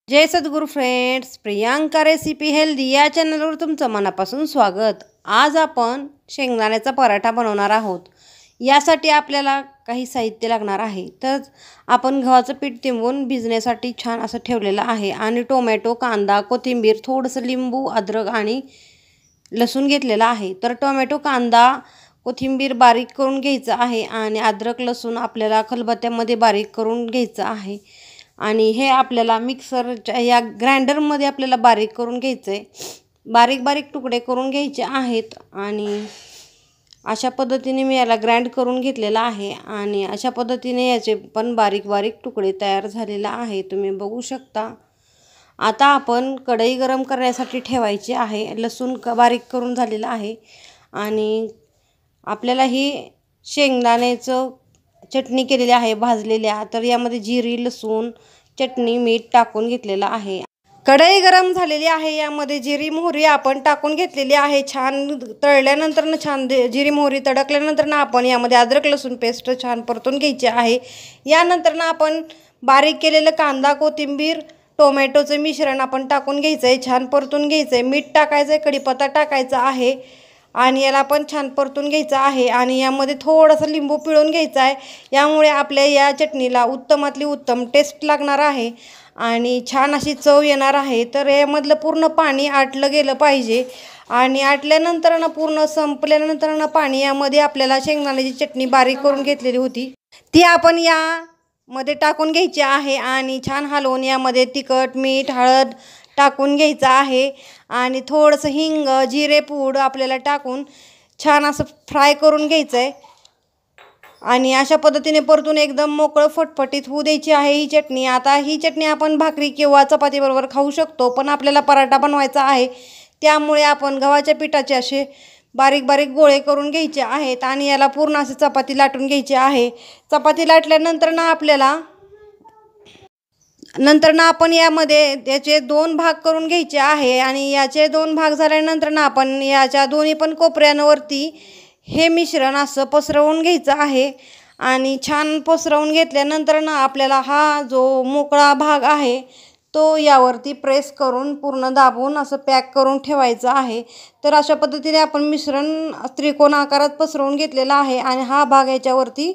जय सद्गुरू friends, Priyanka recipe healthy या चॅनलवर तुमचं मनापासून स्वागत। आज आपण शेंगदाण्याचा पराठा बनवणार आहोत। यासाठी आपल्याला काही साहित्य लागणार आहे। तर आपण गव्हाचं पीठ तिंबून भिजण्यासाठी छान असं ठेवलेलं आहे आणि टोमॅटो, कांदा, कोथिंबीर, थोडंसं लिंबू, अद्रक आणि लसूण घेतलेला आहे। तर टोमॅटो, कांदा, कोथिंबीर बारीक करून घ्यायचं आहे आणि अद्रक, लसूण आपल्याला खलबत्त्यामध्ये बारीक करून घ्यायचं आहे आणि हे आपल्याला मिक्सरच्या या ग्राइंडरमध्ये आपल्याला बारीक करून घ्यायचं आहे। बारीक बारीक तुकडे करून घ्यायचे आहेत आणि अशा पद्धतीने मी याला ग्राइंड करून घेतलेला आहे आणि अशा पद्धतीने याचे पण बारीक बारीक तुकडे तयार झालेला आहे, तुम्ही बघू शकता। आता आपण कढई गरम करण्यासाठी ठेवायची आहे। लसूण बारीक करून झालेला आहे आणि आपल्याला ही शेंगदाण्याचं चटणी केलेली आहे भाजलेल्या। तर यामध्ये जिरी, लसूण, चटणी, मीठ टाकून घेतलेला आहे। कढई गरम झालेली आहे, यामध्ये जिरी, मोहरी आपण टाकून घेतलेली आहे। छान तळल्यानंतर छान जिरी, मोहरी तडकल्यानंतर आपण यामध्ये अद्रक, लसूण पेस्ट छान परतून घ्यायची आहे। यानंतर आपण बारीक केलेलं कांदा, कोथिंबीर, टोमॅटोचं मिश्रण आपण टाकून घ्यायचं आहे, छान परतून घ्यायचं आहे। मीठ टाकायचं आहे, कढीपत्ता टाकायचा आहे आणि याला पण छान परतून घ्यायचं आहे आणि यामध्ये थोडंसं लिंबू पिळून घ्यायचं आहे। यामुळे आपल्या या चटणीला उत्तमातली उत्तम टेस्ट लागणार आहे आणि छान अशी चव येणार आहे। तर यामधलं पूर्ण पाणी आटलं गेलं पाहिजे आणि आटल्यानंतर पूर्ण संपल्यानंतर पाणी यामध्ये आपल्याला शेंगदाण्याची चटणी बारीक करून घेतलेली होती ती आपण यामध्ये टाकून घ्यायची आहे आणि छान हलवून यामध्ये तिखट, मीठ, हळद टाकून घ्यायचं आहे आणि थोडंसं हिंग, जिरेपूड आपल्याला टाकून छान असं फ्राय करून घ्यायचं आहे आणि अशा पद्धतीने परतून एकदम मोकळं फटफटीत होऊ द्यायची आहे ही चटणी। आता ही चटणी आपण भाकरी किंवा चपातीबरोबर खाऊ शकतो, पण आपल्याला पराठा बनवायचा आहे त्यामुळे आपण गव्हाच्या पिठाचे असे बारीक बारीक गोळे करून घ्यायचे आहेत आणि याला पूर्ण असे चपाती लाटून घ्यायची आहे। चपाती लाटल्यानंतर आपल्याला आपण यामध्ये याचे 2 भाग करून घ्यायचे आहे आणि याचे 2 भाग झाल्यानंतर आपण याच्या दोन्ही पण कोपऱ्यांवरती हे मिश्रण असं पसरवून घ्यायचं आहे आणि छान पसरवून घेतल्यानंतर आपल्याला हा जो मोकळा भाग आहे तो यावरती प्रेस करून पूर्ण दाबून असं पॅक करून ठेवायचं आहे। तर अशा पद्धतीने आपण मिश्रण त्रिकोण आकारात पसरवून घेतलेला आहे आणि हा भाग याच्यावरती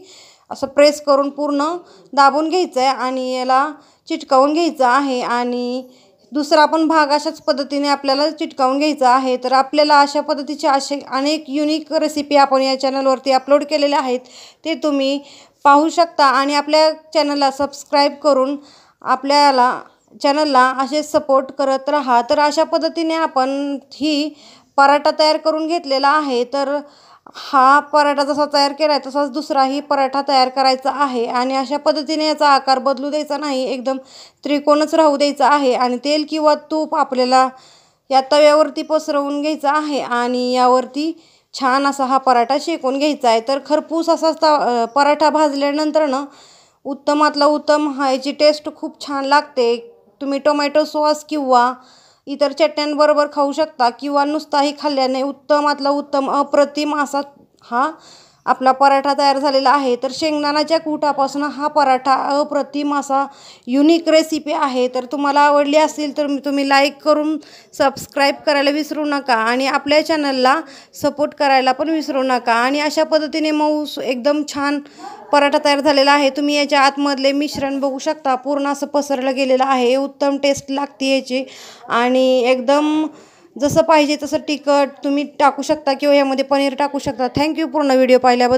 असं प्रेस करून पूर्ण दाबून घ्यायचं आहे आणि याला चिटकावून घ्यायचं आहे आणि दुसरा पण भाग अशाच पद्धतीने आपल्याला चिटकावून घ्यायचा आहे। तर आपल्याला अशा पद्धतीचे असे अनेक युनिक रेसिपी आपण या चॅनलवरती अपलोड केलेल्या आहेत, ते तुम्ही पाहू शकता आणि आपल्या चॅनलला सबस्क्राईब करून आपल्याला चॅनलला असे सपोर्ट करत राहा। तर अशा पद्धतीने आपण ही पराठा तयार करून घेतलेला आहे। तर हा पराठा जसा तयार केला आहे तसाच दुसराही पराठा तयार करायचा आहे आणि अशा पद्धतीने याचा आकार बदलू द्यायचा नाही, एकदम त्रिकोणच राहू द्यायचा आहे आणि तेल किंवा तूप आपल्याला या तव्यावरती पसरवून घ्यायचं आहे आणि यावरती छान असा हा पराठा शेकून घ्यायचा आहे। तर खरपूस असा पराठा भाजल्यानंतर उत्तमातला उत्तम ह्याची टेस्ट खूप छान लागते। तुम्ही टोमॅटो सॉस किंवा इतर चटण्यांबरोबर खाऊ शकता किंवा नुसताही खाल्ल्याने उत्तमातला उत्तम अप्रतिम असा हा आपला पराठा तयार झालेला आहे। तर शेंगदाण्याच्या कूटापासून हा पराठा अप्रतिम असा युनिक रेसिपी आहे। तर तुम्हाला आवडली असेल तर तुम्ही लाईक करून सबस्क्राईब करायला विसरू नका आणि आपल्या चॅनलला सपोर्ट करायला पण विसरू नका। आणि अशा पद्धतीने मऊ एकदम छान पराठा तयार झालेला आहे। तुम्ही याच्या आतमधले मिश्रण बघू शकता, पूर्ण असं पसरलं गेलेलं आहे, उत्तम टेस्ट लागते याची आणि एकदम जसं पाहिजे तसं तिखट तुम्ही टाकू शकता किंवा यामध्ये पनीर टाकू शकता। थँक्यू पूर्ण व्हिडिओ पाहिल्याबद्दल।